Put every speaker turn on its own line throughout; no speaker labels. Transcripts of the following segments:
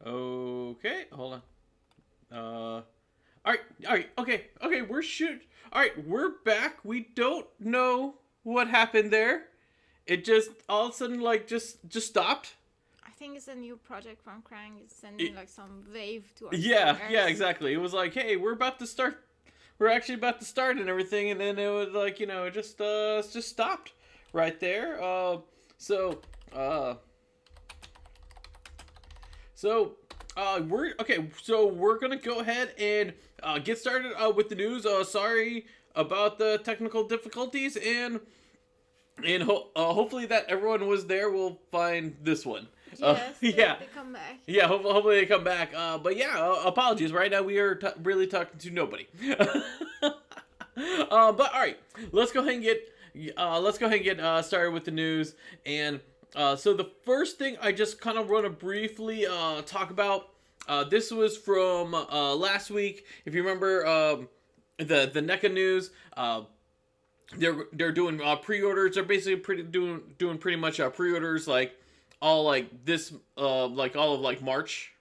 Okay, hold on. All right, okay, All right, we're back. We don't know what happened there. It just all of a sudden just stopped.
I think it's a new project from Krang. It's
It,
sending like some wave to our
yeah,
servers.
exactly. It was like, hey, we're about to start. We're actually about to start and everything, and then it was like, it just stopped right there. So uh, So, we're okay. So we're gonna go ahead and get started with the news. Sorry about the technical difficulties, and hopefully that everyone was there. Will find this one.
Yes,
Yeah,
they come back.
yeah. Hopefully they come back. But yeah, apologies. Right now we are really talking to nobody. But all right, let's go ahead and get started with the news. And so the first thing I just kind of want to briefly talk about. This was from last week. If you remember the NECA news, they're doing pre-orders. They're basically doing pretty much pre-orders like all like this like all of like March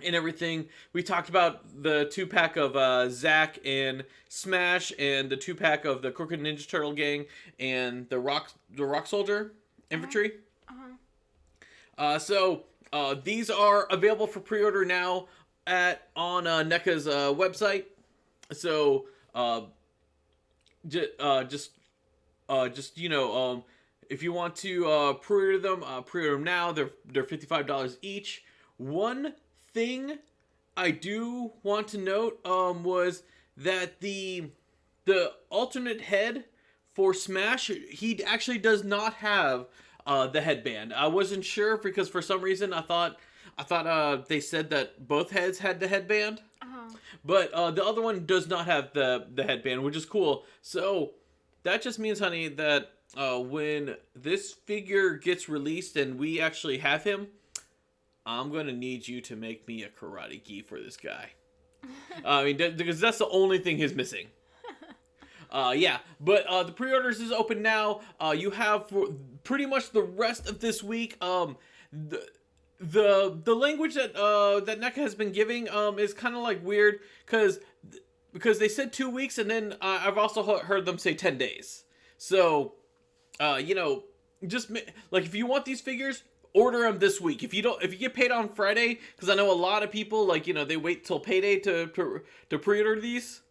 and everything. We talked about the 2-pack of Zack and Smash, and the 2-pack of the Crooked Ninja Turtle gang and the Rock Soldier infantry.
Uh-huh.
These are available for pre-order now on NECA's website. So just if you want to pre-order them now. They're $55 each. One thing I do want to note was that the alternate head for Smash, he actually does not have the headband. I wasn't sure because for some reason I thought they said that both heads had the headband, but the other one does not have the headband, which is cool. So that just means, honey, that when this figure gets released and we actually have him, I'm gonna need you to make me a karate gi for this guy. I mean, because that's the only thing he's missing. Yeah, but the pre-orders is open now. You have for pretty much the rest of this week. The language that that NECA has been giving is kind of like weird because they said 2 weeks, and then I've also heard them say 10 days. So, just like if you want these figures, order them this week. If you get paid on Friday, because I know a lot of people they wait till payday to pre-order these.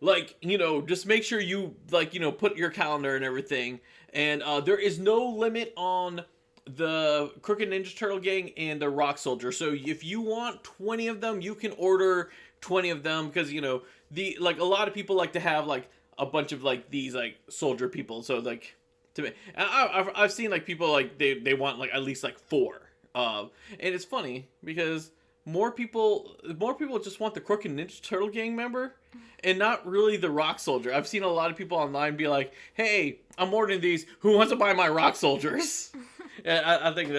Like, just make sure you put your calendar and everything. And there is no limit on the Crooked Ninja Turtle gang and the Rock Soldier. So if you want 20 of them, you can order 20 of them, because a lot of people like to have like a bunch of like these like soldier people. So like to me, I've seen like people like they want like at least like 4. And it's funny because more people just want the Crooked Ninja Turtle gang member and not really the Rock Soldier. I've seen a lot of people online be like, "Hey, I'm ordering these. Who wants to buy my Rock Soldiers?" And I think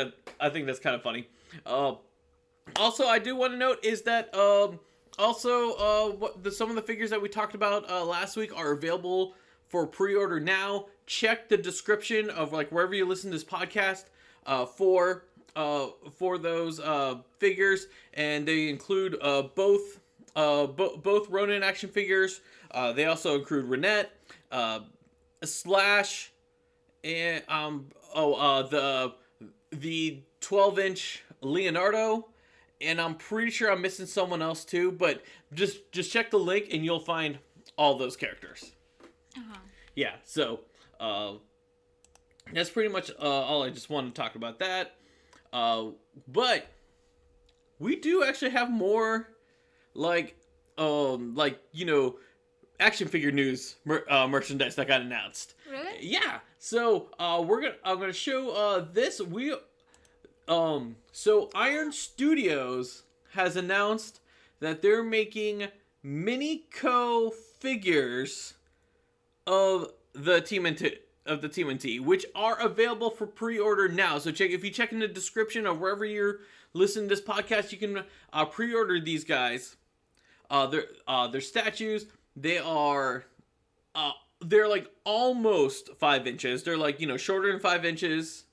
that's kind of funny. Also, I do want to note is that some of the figures that we talked about last week are available for pre-order now. Check the description of like wherever you listen to this podcast for those figures, and they include both Ronin action figures. They also include Renette, Slash, and the 12-inch Leonardo, and I'm pretty sure I'm missing someone else too. But just check the link and you'll find all those characters. Yeah, so that's pretty much all I just wanted to talk about that. But we do actually have more action figure news merchandise that got announced.
Really?
Yeah. So I'm gonna show this. So Iron Studios has announced that they're making MiniCo figures of the TMNT, which are available for pre-order now. So if you check in the description of wherever you're listening to this podcast, you can pre-order these guys. They're statues. They're like almost 5 inches. They're like shorter than 5 inches.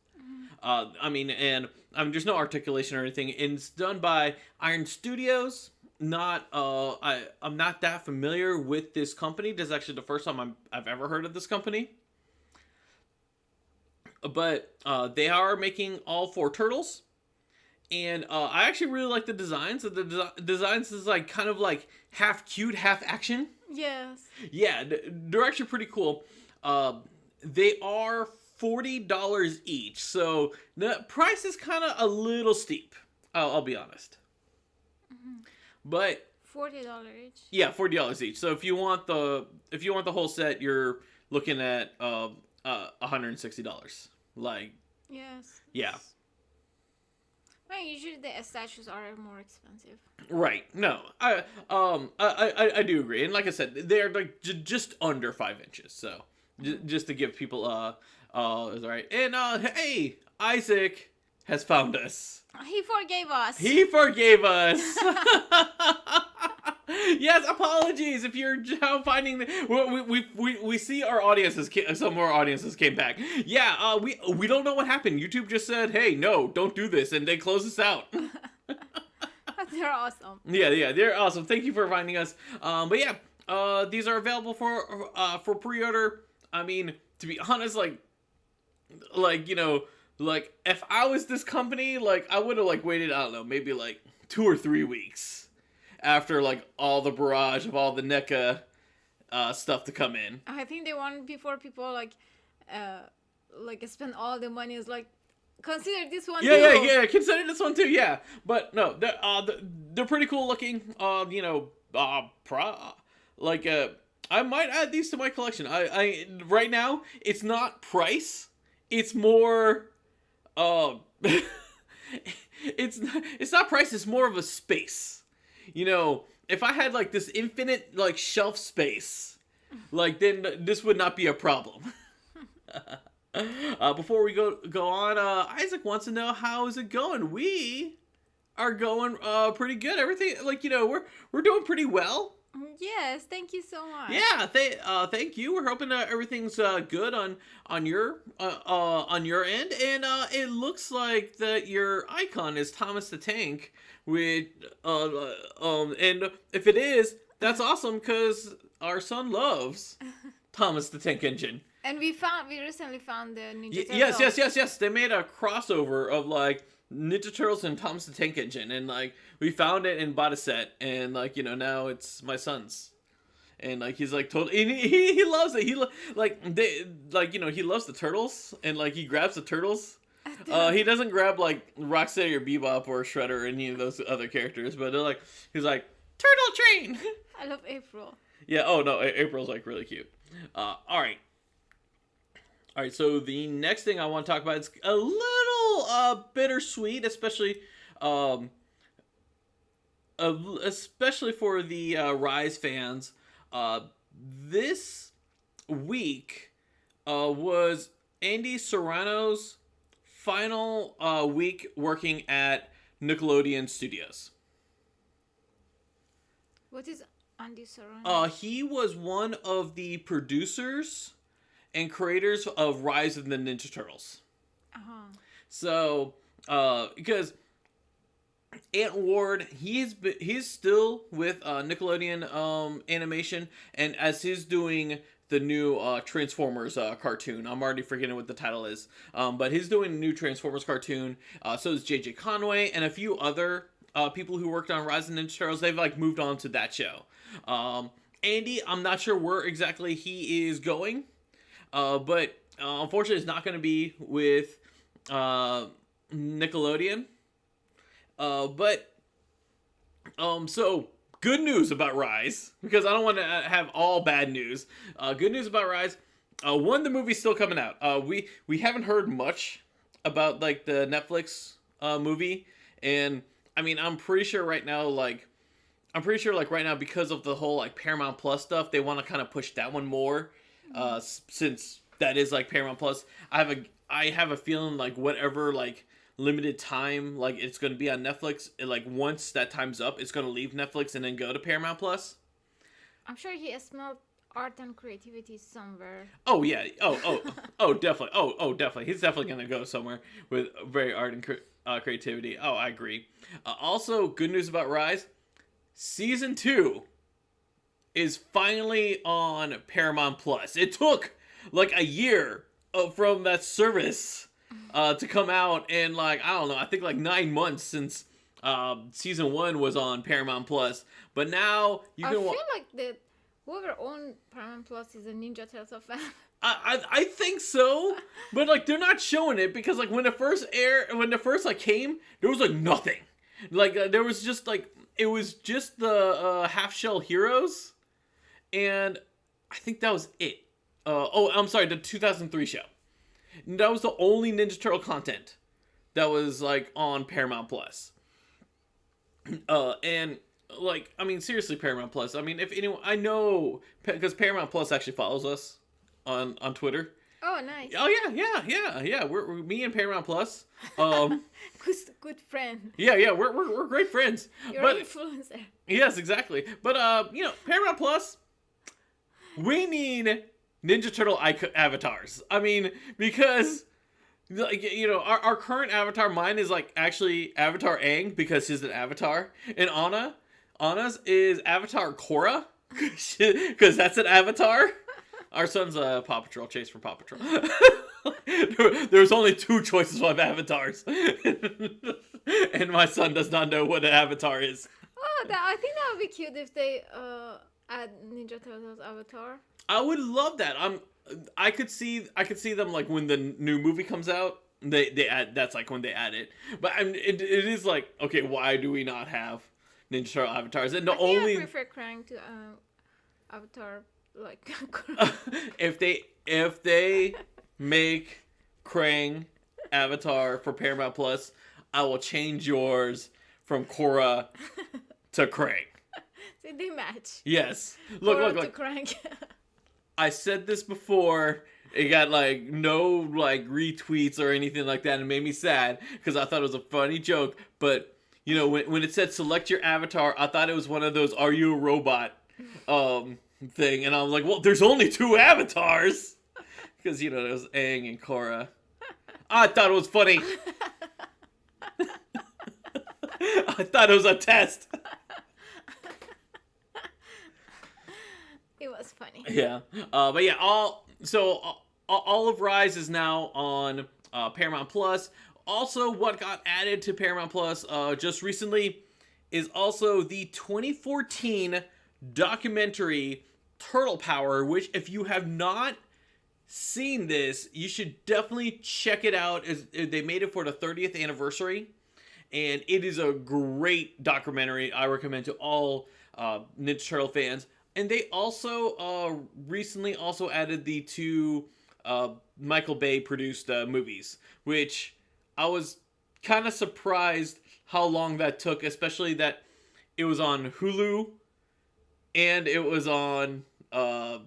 I mean, and there's no articulation or anything. It's done by Iron Studios. I'm not that familiar with this company. This is actually the first time I've ever heard of this company. But they are making all 4 turtles. And I actually really like the designs. The designs is like kind of like half cute, half action.
Yes.
Yeah, they're actually pretty cool. They are $40 each, so the price is kind of a little steep. I'll be honest.
Mm-hmm.
But
$40 each.
yeah, $40 each. So if you want the whole set, you're looking at $160. Like,
Yes.
yeah.
Well, usually the statues are more expensive.
Right. No. I do agree. And like I said, they're like just under 5 inches. So just to give people is all right. And hey, Isaac has found us.
He forgave us.
He forgave us. Yes, apologies if you're finding we see our audiences. Some of our audiences came back. Yeah, we don't know what happened. YouTube just said, "Hey, no, don't do this," and they closed us out.
They're awesome.
Yeah, they're awesome. Thank you for finding us. But yeah, these are available for pre-order. I mean, to be honest, like like if I was this company, like I would have like waited, I don't know, maybe like 2 or 3 weeks after like all the barrage of all the NECA stuff to come in.
I think they want before people like spend all the money. Is like, consider this one too.
Yeah. Consider this one too. Yeah, but no, they're pretty cool looking. I might add these to my collection. I right now it's not price. It's more it's not price. It's more of a space. You know, if I had like this infinite like shelf space, like then this would not be a problem. Before we go on, Isaac wants to know how is it going. We are going pretty good. Everything, like, you know, we're doing pretty well.
Yes, thank you so much.
Yeah, thank you. We're hoping everything's good on your end, and it looks like that your icon is Thomas the Tank. With and if it is, that's awesome because our son loves Thomas the Tank Engine.
And we recently found the Ninja Turtles.
Yes. They made a crossover of like Ninja Turtles and Thomas the Tank Engine, and like we found it and bought a set, and like, you know, now it's my son's, and like he's like totally, he loves it. He he loves the turtles, and like he grabs the turtles. He doesn't grab like Rocksteady or Bebop or Shredder or any of those other characters, but he's like Turtle Train.
I love April.
Yeah. Oh no, April's like really cute. All right. So the next thing I want to talk about is a little bittersweet, especially for the Rise fans. This week was Andy Serrano's final week working at Nickelodeon Studios.
What is Andy Serrano?
He was one of the producers and creators of Rise of the Ninja Turtles.
Uh-huh.
So, because Ant Ward, he's still with Nickelodeon Animation, and as he's doing the new Transformers cartoon. I'm already forgetting what the title is. But he's doing a new Transformers cartoon. So is JJ Conway and a few other people who worked on Rise of the Ninja Turtles. They've like moved on to that show. Andy, I'm not sure where exactly he is going. But unfortunately, it's not going to be with Nickelodeon. So good news about Rise, because I don't want to have all bad news. Good news about Rise. One, the movie's still coming out. We haven't heard much about like the Netflix movie, and I mean I'm pretty sure right now right now because of the whole like Paramount Plus stuff, they want to kind of push that one more, since that is like Paramount Plus. I have a feeling like whatever like limited time like it's going to be on Netflix, like once that time's up, it's going to leave Netflix and then go to Paramount Plus.
I'm sure he has smelled art and creativity somewhere.
Oh yeah. Oh definitely. Oh definitely. He's definitely going to go somewhere with very art and creativity. Oh, I agree. Also, good news about Rise. Season 2 is finally on Paramount Plus. It took like a year from that service to come out, and like I don't know, I think like 9 months since season 1 was on Paramount Plus. But now you
I
can.
feel like that whoever owned Paramount Plus is a Ninja Turtle fan.
I think so, but like they're not showing it because like when it first like came, there was like nothing. Like there was just like it was just the half shell heroes, and I think that was it. Oh, I'm sorry, the 2003 show. That was the only Ninja Turtle content that was like on Paramount Plus. And like I mean seriously, Paramount Plus. I mean if anyone I know because Paramount Plus actually follows us on Twitter.
Oh, nice.
Oh yeah. We're me and Paramount Plus.
Good friend.
Yeah. We're great friends.
You're
but
an influencer.
yes, exactly. But you know, Paramount Plus. We need Ninja Turtle avatars. I mean, because like you know, our current avatar, mine is like actually Avatar Aang because he's an avatar, and Anna's is Avatar Korra because that's an avatar. Our son's a Paw Patrol, Chase for Paw Patrol. There's only 2 choices of avatars. And my son does not know what an avatar is.
Oh, I think that would be cute if they add Ninja Turtles avatar.
I would love that. I could see them like when the new movie comes out. They add that's like when they add it. But it is like okay, why do we not have Ninja Turtle avatars? And
I prefer Krang to avatar. Like
if they make Krang avatar for Paramount Plus, I will change yours from Korra to Krang.
See, they match.
Yes.
Korra
Look.
To Krang.
I said this before. It got like no like retweets or anything like that. It made me sad because I thought it was a funny joke. But you know when it said select your avatar, I thought it was one of those "Are you a robot?" thing, and I was like, well, there's only 2 avatars because you know there's Aang and Korra. I thought it was funny. I thought it was a test.
It was funny.
Yeah, but yeah, all of Rise is now on Paramount Plus. Also, what got added to Paramount Plus just recently is also the 2014 documentary Turtle Power, which if you have not seen this, you should definitely check it out. They made it for the 30th anniversary, and it is a great documentary. I recommend to all Ninja Turtle fans. And they also recently also added the 2 Michael Bay produced movies, which I was kind of surprised how long that took, especially that it was on Hulu. And it was on, like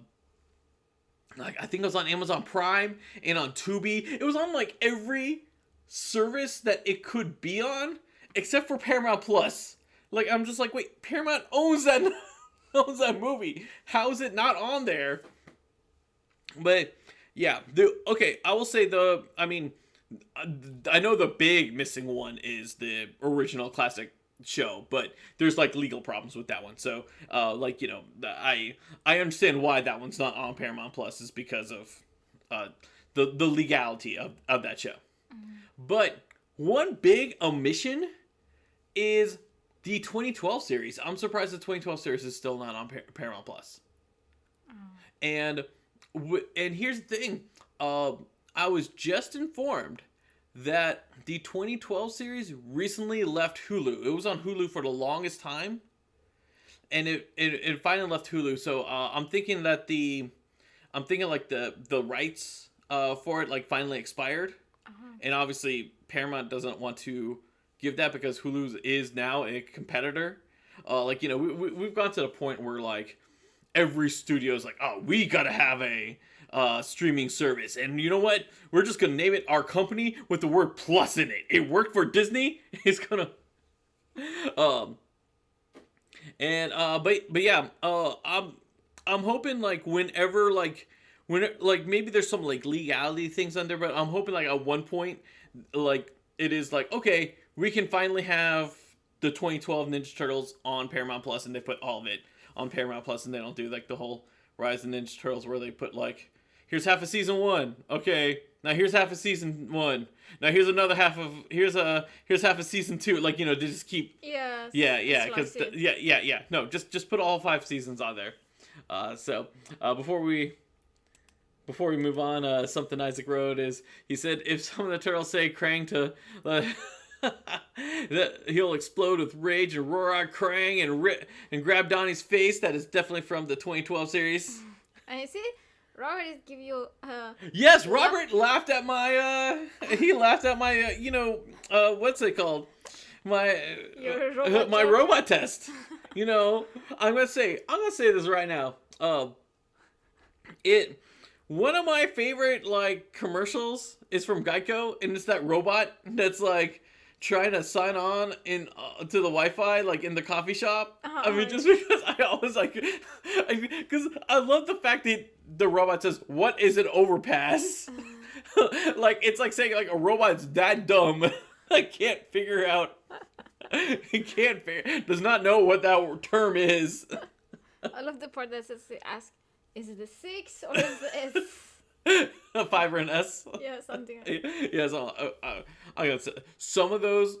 I think it was on Amazon Prime and on Tubi. It was on like every service that it could be on, except for Paramount Plus. Like I'm just like, wait, Paramount owns that movie. How is it not on there? But yeah, okay. I will say I know the big missing one is the original classic show, but there's like legal problems with that one. So like you know I understand why that one's not on Paramount Plus is because of the legality of that show. But one big omission is the 2012 series. I'm surprised the 2012 series is still not on Paramount Plus. And here's the thing, I was just informed that the 2012 series recently left Hulu. It was on Hulu for the longest time, and it finally left Hulu. So I'm thinking like the rights for it like finally expired, and obviously Paramount doesn't want to give that because Hulu is now a competitor. Like you know we've gone to the point where like every studio is like, oh, we gotta have a streaming service, and you know what? We're just gonna name it our company with the word plus in it. It worked for Disney. It's gonna, but yeah, I'm hoping like whenever like when maybe there's some like legality things on there, but I'm hoping like at one point like it is like, okay, we can finally have the 2012 Ninja Turtles on Paramount Plus, and they put all of it on Paramount Plus, and they don't do like the whole Rise of the Ninja Turtles where they put like, here's half of season 1. Okay, now here's half of season 1. Now here's another half of here's half of season 2. Like, you know, they just keep yeah, because yeah. No, just put all 5 seasons on there. So before we move on, something Isaac wrote is, he said, if some of the turtles say Krang to that he'll explode with rage and roar out Krang and grab Donnie's face. That is definitely from the 2012 series.
And you see, Robert is give you
yes, Robert laughed at my he laughed at my what's it called, my robot test. You know, I'm gonna say this right now. One of my favorite like commercials is from Geico, and it's that robot that's like trying to sign on in to the Wi-Fi like in the coffee shop. I mean, just because I always like, because I love the fact that the robot says, "What is an overpass?" Like, it's like saying like a robot's that dumb, I can't figure out. Does not know what that term is.
I love the part that says, ask, is it the 6 or is it S?
A 5 or an S?
Yeah, something like that.
Yeah, so, I gotta say, some of those,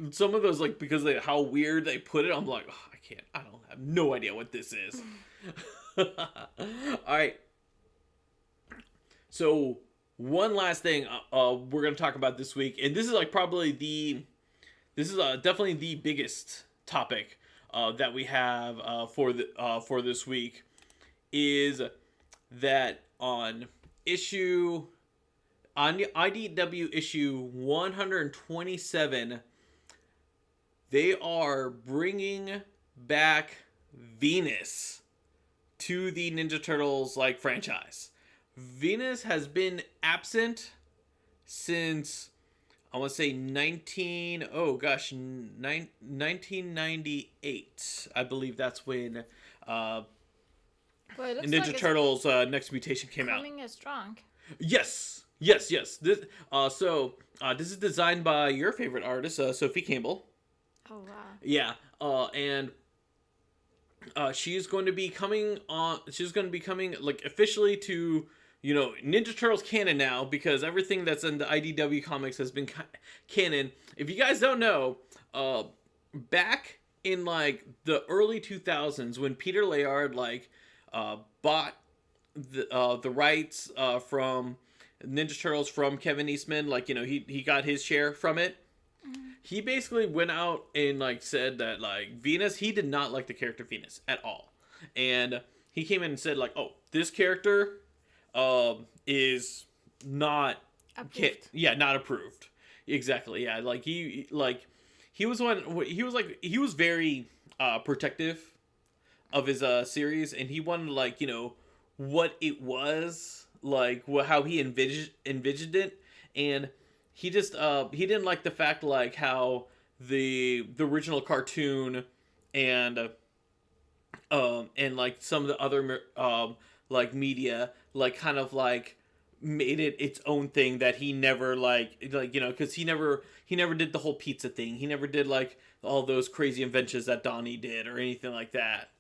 some of those, like, because of how weird they put it, I'm like, oh, I don't have no idea what this is. Alright. So, one last thing we're gonna talk about this week, and this is like probably definitely the biggest topic that we have for this week, is that on IDW issue 127, they are bringing back Venus to the Ninja Turtles like franchise. Venus has been absent since, I want to say 1998. I believe that's when Ninja Turtles Next Mutation came out.
Coming strong.
Yes. This this is designed by your favorite artist, Sophie Campbell.
Oh wow.
Yeah. And she's going to be coming on. She's going to be coming like officially to, you know, Ninja Turtles canon now, because everything that's in the IDW comics has been canon. If you guys don't know, back in like the early 2000s, when Peter Layard like bought the rights from Ninja Turtles from Kevin Eastman, like, you know, he got his share from it. He basically went out and like said that like Venus, he did not like the character Venus at all, and he came in and said like, oh, this character is not approved. Not approved. Exactly. Yeah, like he was very protective of his series, and he wanted like, you know, what it was like, how he envisioned it, and he just he didn't like the fact like how the original cartoon and like some of the other like media like kind of like made it its own thing that he never like you know, because he never did the whole pizza thing. He never did like all those crazy inventions that Donnie did or anything like that.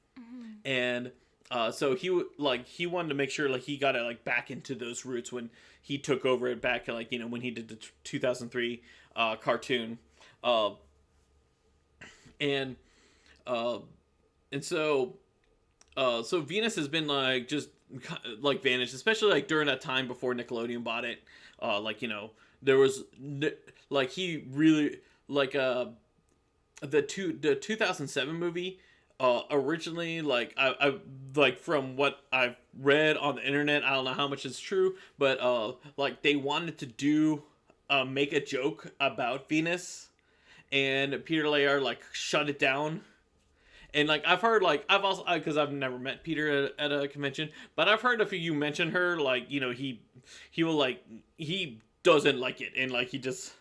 And so he wanted to make sure like he got it like back into those roots when he took over it back, like, you know, when he did the 2003 cartoon, and so Venus has been like just like vanished, especially like during that time before Nickelodeon bought it. Like, you know, there was like he really like the 2007 movie. Originally, like I like from what I've read on the internet, I don't know how much is true, but like they wanted to do make a joke about Venus, and Peter Layard like shut it down. And like I've heard, like I've also, because I've never met Peter at a convention, but I've heard if you mention her, like, you know, he will like, he doesn't like it, and like he just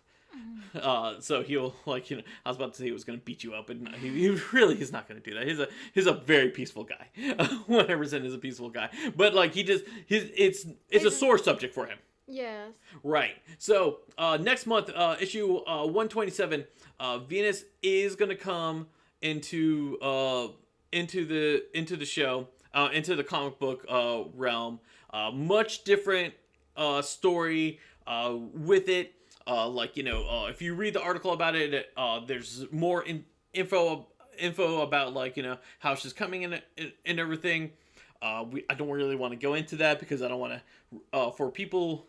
so he'll like, you know, I was about to say he was gonna beat you up, and he really is not gonna do that. He's a very peaceful guy. 100% is a peaceful guy, but like he just it's a sore subject for him.
Yes.
Right. So next month, issue 127, Venus is gonna come into the show, into the comic book realm. Much different story with it. If you read the article about it, there's more info about how she's coming in and everything. I don't really want to go into that because I don't want to for people.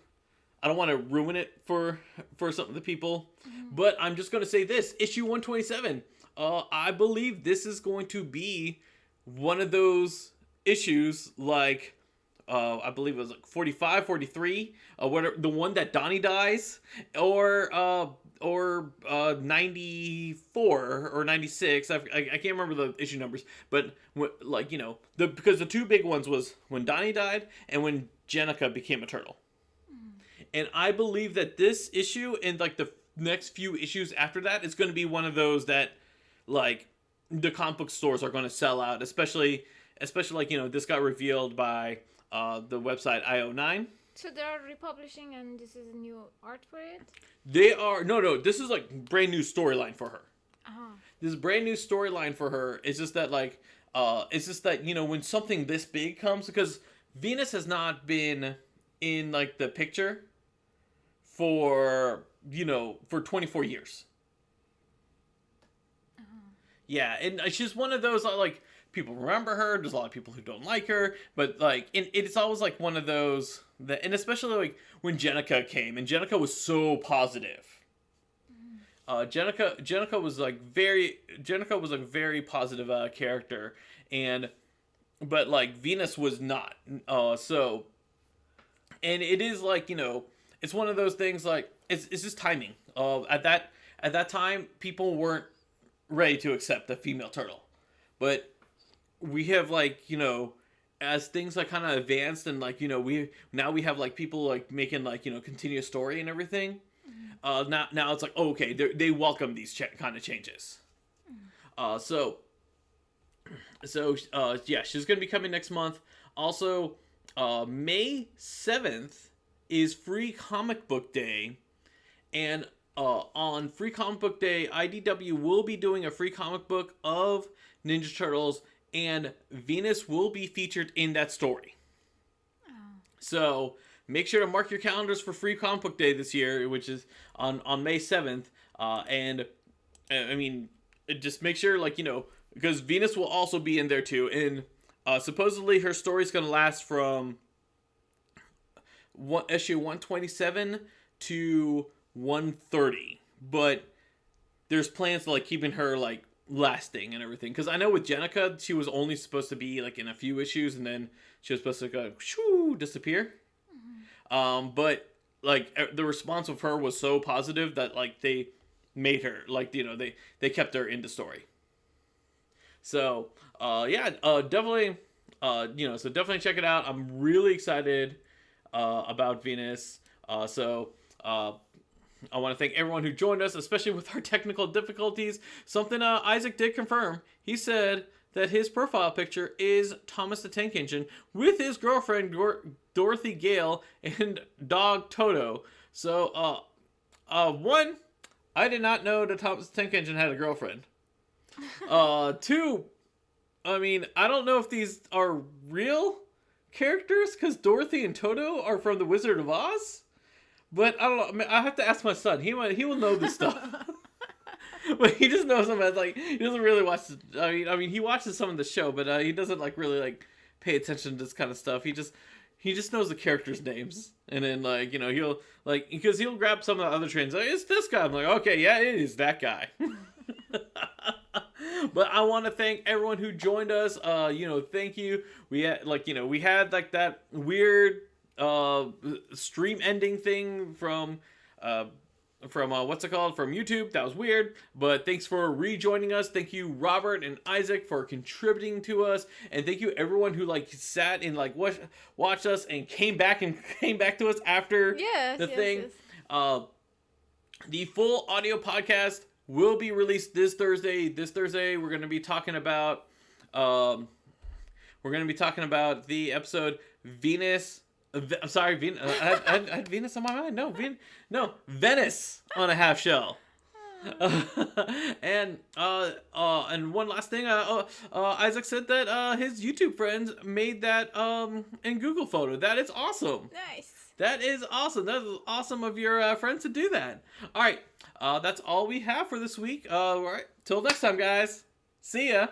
I don't want to ruin it for some of the people, but I'm just going to say this: issue 127. I believe this is going to be one of those issues like I believe it was like 45, 43, whatever, the one that Donnie dies, or 94 or 96. I can't remember the issue numbers, but because the two big ones was when Donnie died and when Jenica became a turtle. And I believe that this issue and like the next few issues after that is going to be one of those that like the comic book stores are going to sell out, especially this got revealed by the website IO9.
So they are republishing, and this is new art for it.
They are no. This is like brand new storyline for her.
Uh-huh.
This brand new storyline for her. It's just that when something this big comes, because Venus has not been in like the picture for 24 years. Yeah, and she's one of those like people remember her. There's a lot of people who don't like her, but like it's always like one of those that, and especially like when Jenica came, and Jenica was so positive. Jenica was like very positive character, but like Venus was not. And it is like it's one of those things like it's just timing. At that time, people weren't ready to accept the female turtle, but we have as things like kind of advanced and we have like people like making continuous story and everything. Now it's like okay, they welcome these kind of changes. Yeah, she's gonna be coming next month. Also, May 7th is Free Comic Book Day, and on Free Comic Book Day, IDW will be doing a free comic book of Ninja Turtles, and Venus will be featured in that story. Oh. So make sure to mark your calendars for Free Comic Book Day this year, which is on May 7th. And I mean, just make sure because Venus will also be in there too. And supposedly her story is going to last from issue 127 to 130, but there's plans to keeping her lasting and everything, because I know with Jenica she was only supposed to be in a few issues and then she was supposed to go disappear. But the response of her was so positive that they made her they kept her in the story. So definitely so definitely check it out. I'm really excited about Venus. I want to thank everyone who joined us, especially with our technical difficulties. Something Isaac did confirm. He said that his profile picture is Thomas the Tank Engine with his girlfriend Dorothy Gale and dog Toto. So, one, I did not know that Thomas the Tank Engine had a girlfriend. Two, I mean, I don't know if these are real characters because Dorothy and Toto are from The Wizard of Oz. But I don't know. I mean, I have to ask my son. He will know this stuff. But he just knows them as he doesn't really watch. I mean, he watches some of the show, but he doesn't really pay attention to this kind of stuff. He just knows the characters' names, and then he'll because he'll grab some of the other trains. It's this guy. I'm like, okay, yeah, it is that guy. But I want to thank everyone who joined us. Thank you. We had that weird stream ending thing from what's it called, from YouTube. That was weird, but thanks for rejoining us. Thank you Robert and Isaac for contributing to us, and thank you everyone who sat and watched us and came back to us after the thing. Yes. The full audio podcast will be released this Thursday. We're going to be talking about the episode Venus I'm sorry, I had Venus on my mind. No, Venice on a half shell. And one last thing, Isaac said that his YouTube friends made that in Google photo. That is awesome.
Nice.
That is awesome. That is awesome of your friends to do that. All right, that's all we have for this week. All right, till next time, guys. See ya.